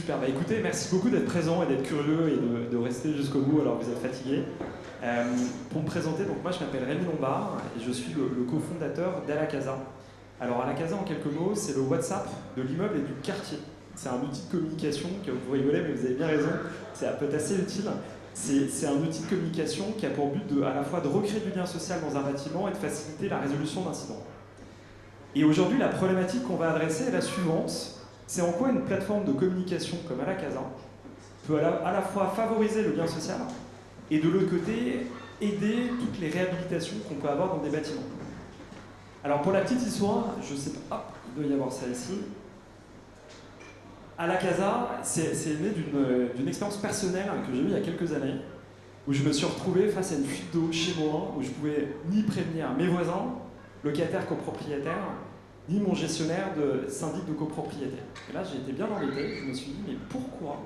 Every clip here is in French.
Super, bah écoutez, merci beaucoup d'être présent et d'être curieux et de rester jusqu'au bout alors que vous êtes fatigué. Pour me présenter, donc moi je m'appelle Rémi Lombard et je suis le cofondateur d'Alacasa. Alors Alacasa, en quelques mots, c'est le WhatsApp de l'immeuble et du quartier. C'est un outil de communication, vous rigolez mais vous avez bien raison, c'est peut-être assez utile. C'est un outil de communication qui a pour but à la fois de recréer du lien social dans un bâtiment et de faciliter la résolution d'incidents. Et aujourd'hui, la problématique qu'on va adresser est la suivante. C'est en quoi une plateforme de communication comme Alacasa peut à la fois favoriser le lien social et de l'autre côté, aider toutes les réhabilitations qu'on peut avoir dans des bâtiments. Alors pour la petite histoire, je sais pas, hop, il doit y avoir ça ici. Alacasa, c'est né d'une expérience personnelle que j'ai eue il y a quelques années, où je me suis retrouvé face à une fuite d'eau chez moi, où je pouvais ni prévenir mes voisins, locataires, copropriétaires, ni mon gestionnaire de syndic de copropriété. Et là, j'ai été bien embêté, je me suis dit, mais pourquoi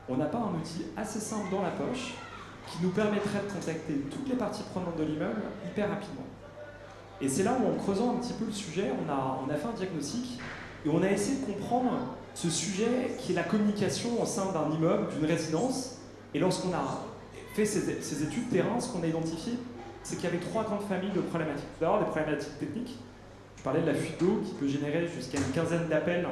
on n'a pas un outil assez simple dans la poche qui nous permettrait de contacter toutes les parties prenantes de l'immeuble hyper rapidement. Et c'est là où, en creusant un petit peu le sujet, on a fait un diagnostic et on a essayé de comprendre ce sujet qui est la communication au sein d'un immeuble, d'une résidence. Et lorsqu'on a fait ces études terrain, ce qu'on a identifié, c'est qu'il y avait 3 grandes familles de problématiques. D'abord, des problématiques techniques. Je parlais de la fuite d'eau qui peut générer jusqu'à une quinzaine d'appels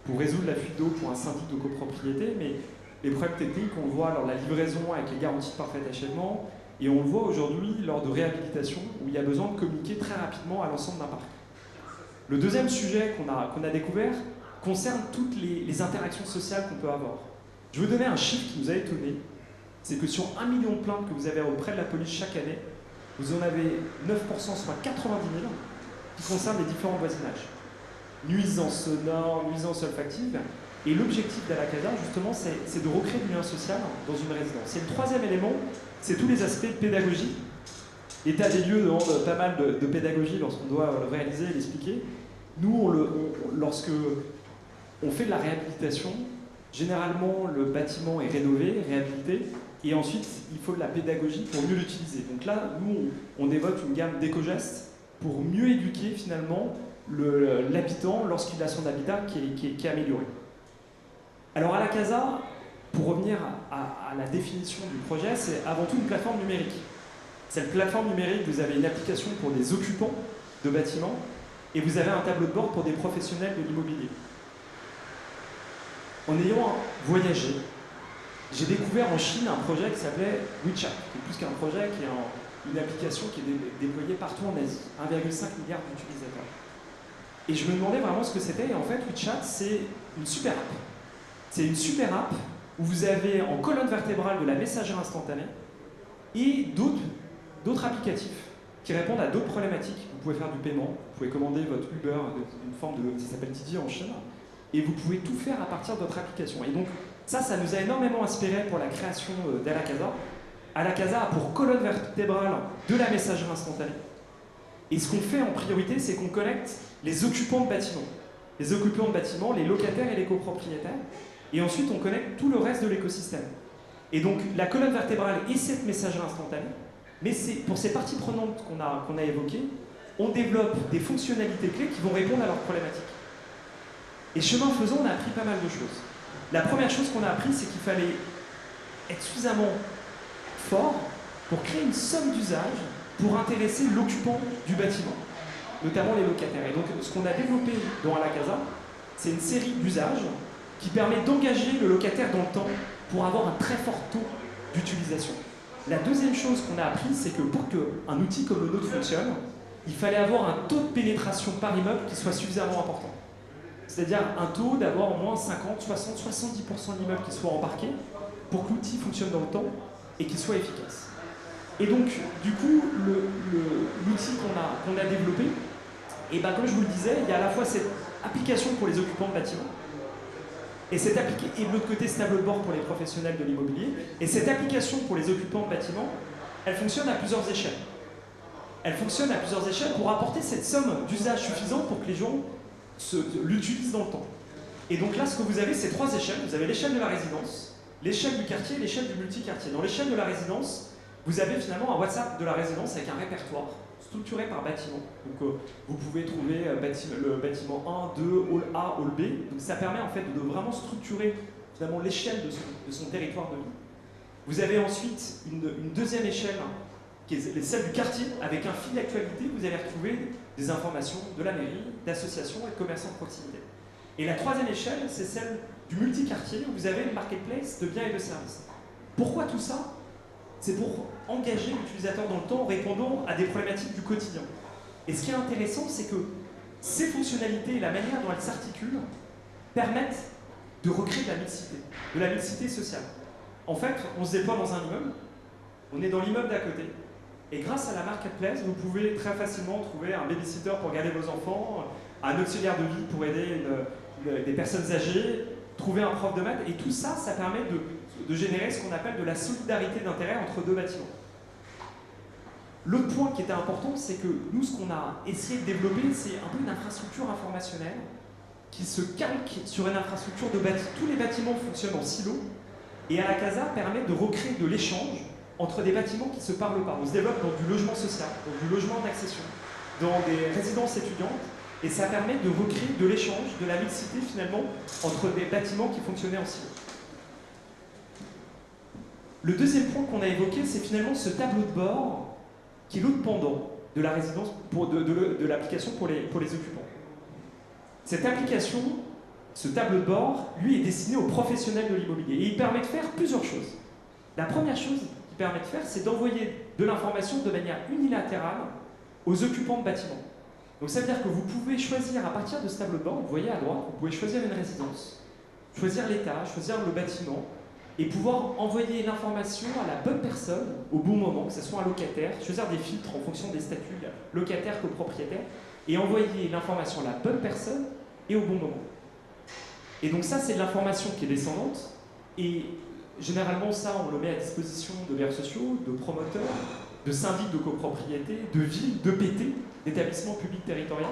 pour résoudre la fuite d'eau pour un syndic de copropriété, mais les problèmes techniques, on le voit lors de la livraison avec les garanties de parfait achèvement, et on le voit aujourd'hui lors de réhabilitation où il y a besoin de communiquer très rapidement à l'ensemble d'un parc. Le deuxième sujet qu'on a découvert concerne toutes les interactions sociales qu'on peut avoir. Je vais vous donner un chiffre qui nous a étonné, c'est que sur 1 million de plaintes que vous avez auprès de la police chaque année, vous en avez 9%, soit 90 000, qui concernent les différents voisinages. Nuisances sonores, nuisances olfactives. Et l'objectif d'Alacasa, justement, c'est de recréer du lien social dans une résidence. Et le troisième élément, c'est tous les aspects de pédagogie. L'état des lieux demande pas mal de pédagogie lorsqu'on doit le réaliser et l'expliquer. Nous, lorsque on fait de la réhabilitation, généralement, le bâtiment est rénové, réhabilité, et ensuite, il faut de la pédagogie pour mieux l'utiliser. Donc là, nous, on évoque une gamme d'éco-gestes pour mieux éduquer, finalement, l'habitant lorsqu'il a son habitat qui est amélioré. Alors Alacasa, pour revenir à la définition du projet, c'est avant tout une plateforme numérique. Cette plateforme numérique, vous avez une application pour des occupants de bâtiments et vous avez un tableau de bord pour des professionnels de l'immobilier. En ayant voyagé, j'ai découvert en Chine un projet qui s'appelait WeChat, qui est plus qu'un projet, qui est une application qui est déployée partout en Asie, 1,5 milliard d'utilisateurs. Et je me demandais vraiment ce que c'était, et en fait WeChat c'est une super app. C'est une super app où vous avez en colonne vertébrale de la messagerie instantanée et d'autres applicatifs qui répondent à d'autres problématiques. Vous pouvez faire du paiement, vous pouvez commander votre Uber, une forme ça s'appelle Didi en Chine, et vous pouvez tout faire à partir de votre application. Et donc ça nous a énormément inspiré pour la création d'Alacasa. Alacasa a pour colonne vertébrale de la messagerie instantanée. Et ce qu'on fait en priorité, c'est qu'on connecte les occupants de bâtiments. Les occupants de bâtiments, les locataires et les copropriétaires. Et ensuite, on connecte tout le reste de l'écosystème. Et donc, la colonne vertébrale est cette messagerie instantanée. Mais pour ces parties prenantes qu'on a évoquées, on développe des fonctionnalités clés qui vont répondre à leurs problématiques. Et chemin faisant, on a appris pas mal de choses. La première chose qu'on a appris, c'est qu'il fallait être suffisamment fort pour créer une somme d'usage pour intéresser l'occupant du bâtiment, notamment les locataires. Et donc, ce qu'on a développé dans Alacasa, c'est une série d'usages qui permet d'engager le locataire dans le temps pour avoir un très fort taux d'utilisation. La deuxième chose qu'on a appris, c'est que pour qu'un outil comme le nôtre fonctionne, il fallait avoir un taux de pénétration par immeuble qui soit suffisamment important. C'est-à-dire un taux d'avoir au moins 50, 60, 70% d'immeubles qui soient embarqués pour que l'outil fonctionne dans le temps et qu'il soit efficace. Et donc, du coup, l'outil qu'on a développé, et ben, comme je vous le disais, il y a à la fois cette application pour les occupants de bâtiments, et de l'autre côté, ce tableau de bord pour les professionnels de l'immobilier, et cette application pour les occupants de bâtiments, elle fonctionne à plusieurs échelles. Elle fonctionne à plusieurs échelles pour apporter cette somme d'usage suffisante pour que les gens l'utilisent dans le temps. Et donc là, ce que vous avez, c'est 3 échelles. Vous avez l'échelle de la résidence, l'échelle du quartier et l'échelle du multi-quartier. Dans l'échelle de la résidence, vous avez finalement un WhatsApp de la résidence avec un répertoire structuré par bâtiment. Donc vous pouvez trouver le bâtiment 1, 2, hall A, hall B. Donc ça permet en fait de vraiment structurer finalement l'échelle de son territoire de vie. Vous avez ensuite une deuxième échelle, qui est celle du quartier, avec un fil d'actualité, vous allez retrouver des informations de la mairie, d'associations et de commerçants de proximité. Et la troisième échelle, c'est celle du multi-quartier, où vous avez une marketplace de biens et de services. Pourquoi tout ça? C'est pour engager l'utilisateur dans le temps en répondant à des problématiques du quotidien. Et ce qui est intéressant, c'est que ces fonctionnalités et la manière dont elles s'articulent permettent de recréer de la mixité sociale. En fait, on se déploie dans un immeuble, on est dans l'immeuble d'à côté, et grâce à la marketplace, vous pouvez très facilement trouver un babysitter pour garder vos enfants, un auxiliaire de vie pour aider des personnes âgées, trouver un prof de maths, et tout ça, ça permet de générer ce qu'on appelle de la solidarité d'intérêt entre deux bâtiments. L'autre point qui était important, c'est que nous, ce qu'on a essayé de développer, c'est un peu une infrastructure informationnelle qui se calque sur une infrastructure de bâtiments. Tous les bâtiments fonctionnent en silo, et à la Casa permet de recréer de l'échange entre des bâtiments qui ne se parlent pas. On se développe dans du logement social, dans du logement d'accession, dans des résidences étudiantes, et ça permet de recréer de l'échange, de la mixité finalement, entre des bâtiments qui fonctionnaient en silo. Le deuxième point qu'on a évoqué, c'est finalement ce tableau de bord qui est l'autre pendant de la résidence, de l'application pour les occupants. Cette application, ce tableau de bord, lui, est destiné aux professionnels de l'immobilier. Et il permet de faire plusieurs choses. La première chose qu'il permet de faire, c'est d'envoyer de l'information de manière unilatérale aux occupants de bâtiments. Donc ça veut dire que vous pouvez choisir à partir de ce tableau de bord, vous voyez à droite, vous pouvez choisir une résidence, choisir l'étage, choisir le bâtiment, et pouvoir envoyer l'information à la bonne personne au bon moment, que ce soit un locataire, choisir des filtres en fonction des statuts, locataire, copropriétaire, et envoyer l'information à la bonne personne et au bon moment. Et donc ça, c'est de l'information qui est descendante, et généralement ça, on le met à disposition de bailleurs sociaux, de promoteurs, de syndics de copropriété, de villes, de PT, d'établissements publics territoriaux.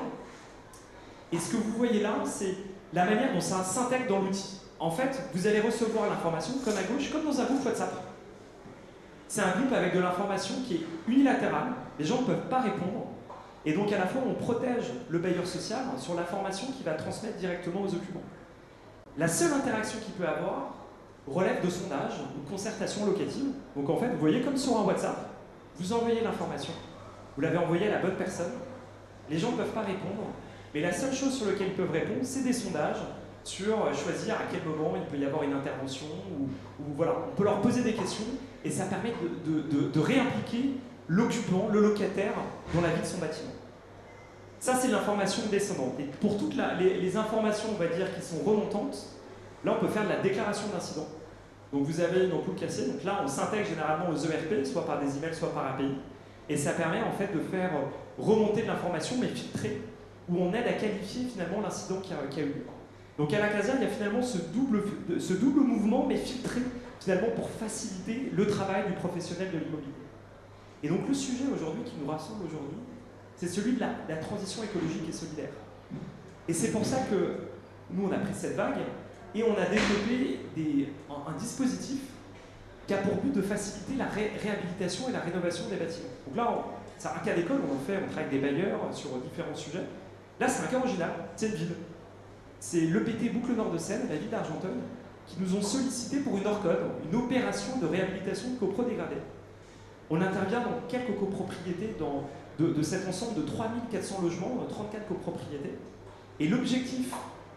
Et ce que vous voyez là, c'est la manière dont ça s'intègre dans l'outil. En fait, vous allez recevoir l'information comme à gauche, comme dans un groupe WhatsApp. C'est un groupe avec de l'information qui est unilatérale, les gens ne peuvent pas répondre, et donc à la fois on protège le bailleur social sur l'information qu'il va transmettre directement aux occupants. La seule interaction qu'il peut avoir relève de sondage ou de concertation locative. Donc en fait, vous voyez comme sur un WhatsApp, vous envoyez l'information, vous l'avez envoyée à la bonne personne, les gens ne peuvent pas répondre, mais la seule chose sur laquelle ils peuvent répondre, c'est des sondages sur choisir à quel moment il peut y avoir une intervention, ou voilà, on peut leur poser des questions, et ça permet de réimpliquer l'occupant, le locataire, dans la vie de son bâtiment. Ça, c'est l'information descendante. Et pour toutes les informations, on va dire, qui sont remontantes, là, on peut faire de la déclaration d'incident. Donc vous avez une ampoule cassée, donc là, on s'intègre généralement aux ERP, soit par des emails, soit par API, et ça permet en fait de faire remonter de l'information, mais filtrée, où on aide à qualifier finalement l'incident qui a eu lieu. Donc à la Casa, il y a finalement ce double mouvement, mais filtré, finalement, pour faciliter le travail du professionnel de l'immobilier. Et donc le sujet aujourd'hui qui nous rassemble aujourd'hui, c'est celui de la transition écologique et solidaire. Et c'est pour ça que nous, on a pris cette vague et on a développé un dispositif qui a pour but de faciliter la réhabilitation et la rénovation des bâtiments. Donc là, c'est un cas d'école, on travaille avec des bailleurs sur différents sujets. Là, c'est un cas original, c'est une ville. C'est l'EPT Boucle Nord de Seine, la ville d'Argenteuil, qui nous ont sollicité pour une ORCOD, une opération de réhabilitation de copro-dégradés. On intervient dans quelques copropriétés de cet ensemble de 3400 logements, 34 copropriétés. Et l'objectif,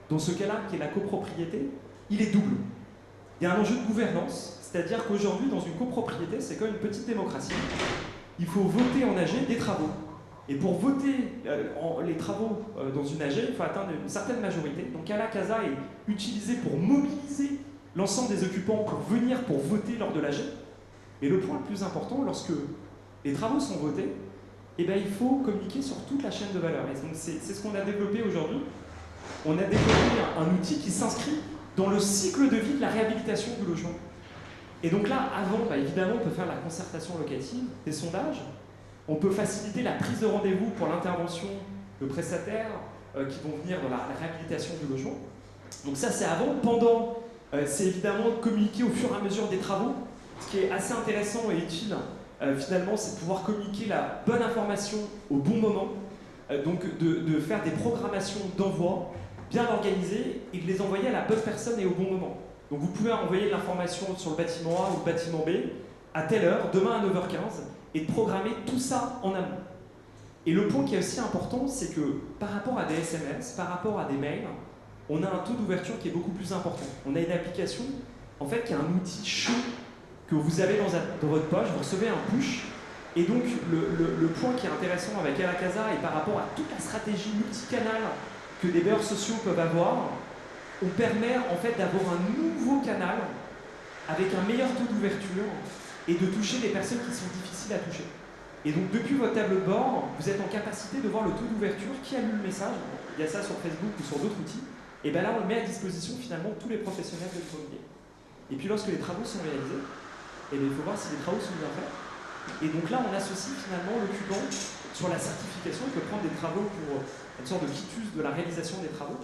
dans ce cas-là, qui est la copropriété, il est double. Il y a un enjeu de gouvernance, c'est-à-dire qu'aujourd'hui, dans une copropriété, c'est comme une petite démocratie. Il faut voter en AG des travaux. Et pour voter les travaux dans une AG, il faut atteindre une certaine majorité. Donc à la Casa est utilisé pour mobiliser l'ensemble des occupants pour venir pour voter lors de l'AG. Mais le point le plus important, lorsque les travaux sont votés, eh bien, il faut communiquer sur toute la chaîne de valeur. Et donc c'est ce qu'on a développé aujourd'hui. On a développé un outil qui s'inscrit dans le cycle de vie de la réhabilitation du logement. Et donc là, avant, évidemment, on peut faire la concertation locative, des sondages. On peut faciliter la prise de rendez-vous pour l'intervention de prestataires qui vont venir dans la réhabilitation du logement. Donc ça, c'est avant. Pendant, c'est évidemment communiquer au fur et à mesure des travaux. Ce qui est assez intéressant et utile, finalement, c'est de pouvoir communiquer la bonne information au bon moment. Donc de faire des programmations d'envoi bien organisées et de les envoyer à la bonne personne et au bon moment. Donc vous pouvez envoyer de l'information sur le bâtiment A ou le bâtiment B à telle heure, demain à 9h15, et de programmer tout ça en amont. Et le point qui est aussi important, c'est que par rapport à des SMS, par rapport à des mails, on a un taux d'ouverture qui est beaucoup plus important. On a une application, en fait, qui est un outil chaud que vous avez dans votre poche, vous recevez un push, et donc le point qui est intéressant avec Alacasa et par rapport à toute la stratégie multicanal que des bailleurs sociaux peuvent avoir, on permet en fait d'avoir un nouveau canal avec un meilleur taux d'ouverture et de toucher des personnes qui sont difficiles à toucher. Et donc depuis votre tableau de bord, vous êtes en capacité de voir le taux d'ouverture, qui a lu le message, il y a ça sur Facebook ou sur d'autres outils, et bien là on le met à disposition finalement de tous les professionnels de l'immobilier. Et puis lorsque les travaux sont réalisés, et bien il faut voir si les travaux sont bien faits. Et donc là on associe finalement l'occupant sur la certification, il peut prendre des travaux pour une sorte de quitus de la réalisation des travaux.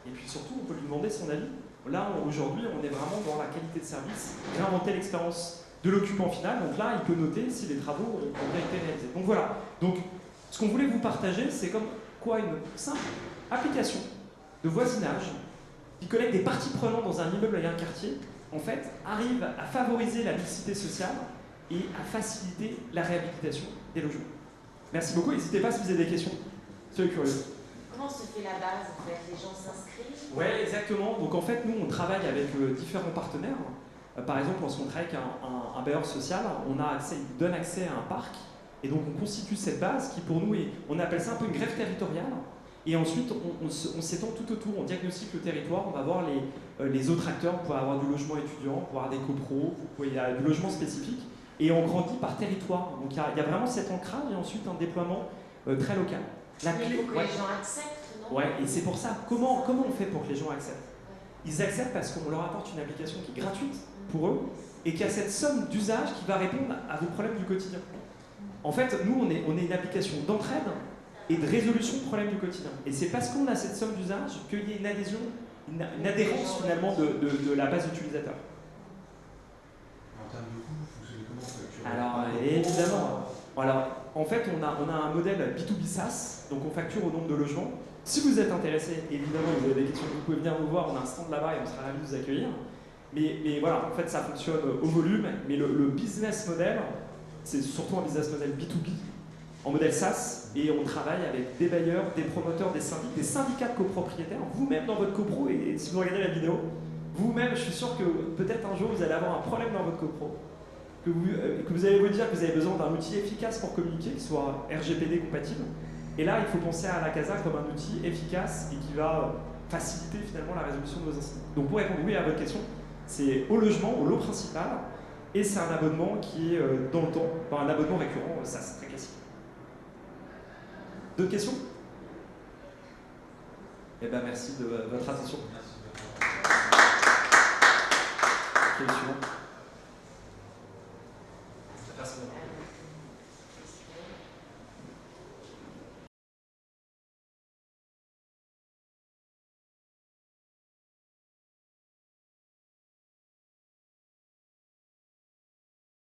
Et puis surtout, on peut lui demander son avis. Là, aujourd'hui, on est vraiment dans la qualité de service, réinventer l'expérience de l'occupant final. Donc là, il peut noter si les travaux ont bien été réalisés. Donc voilà. Donc, ce qu'on voulait vous partager, c'est comme quoi une simple application de voisinage qui collecte des parties prenantes dans un immeuble et un quartier, en fait, arrive à favoriser la mixité sociale et à faciliter la réhabilitation des logements. Merci beaucoup. N'hésitez pas si vous avez des questions. Soyez curieux. Comment se fait la base en fait? Les gens s'inscrivent? Oui, exactement. Donc en fait, nous, on travaille avec différents partenaires. Par exemple, lorsqu'on travaille avec un bailleur social, on donne accès à un parc. Et donc on constitue cette base qui pour nous, on appelle ça un peu une greffe territoriale. Et ensuite, on s'étend tout autour, on diagnostique le territoire, on va voir les autres acteurs, vous pouvez avoir du logement étudiant, vous pouvez avoir des copros, il y a du logement spécifique. Et on grandit par territoire. Donc il y a vraiment cet ancrage et ensuite un déploiement très local. Il faut que les gens acceptent, non? Ouais, et c'est pour ça, comment on fait pour que les gens acceptent? Ils acceptent parce qu'on leur apporte une application qui est gratuite pour eux et qui a cette somme d'usage qui va répondre à vos problèmes du quotidien. En fait, nous, on est une application d'entraide et de résolution de problèmes du quotidien. Et c'est parce qu'on a cette somme d'usage qu'il y a une adhésion, une adhérence finalement de la base utilisateur. En termes de coût, vous fonctionnez comment facturer? Alors, évidemment. Alors, en fait, on a un modèle B2B SaaS, donc on facture au nombre de logements. Si vous êtes intéressé, évidemment, vous avez des questions, vous pouvez venir nous voir, on a un stand là-bas et on sera ravis de vous accueillir. Mais voilà, en fait, ça fonctionne au volume, mais le business model, c'est surtout un business model B2B, en modèle SaaS, et on travaille avec des bailleurs, des promoteurs, des syndicats de copropriétaires, vous-même dans votre copro, et si vous regardez la vidéo, vous-même, je suis sûr que peut-être un jour, vous allez avoir un problème dans votre copro, que vous allez vous dire que vous avez besoin d'un outil efficace pour communiquer, qui soit RGPD compatible. Et là, il faut penser à Alacasa comme un outil efficace et qui va faciliter finalement la résolution de vos incidents. Donc pour répondre oui à votre question, c'est au logement, au lot principal, et c'est un abonnement qui est dans le temps, un abonnement récurrent, ça c'est très classique. D'autres questions? Eh bien merci de votre attention. Merci. Quel suivant?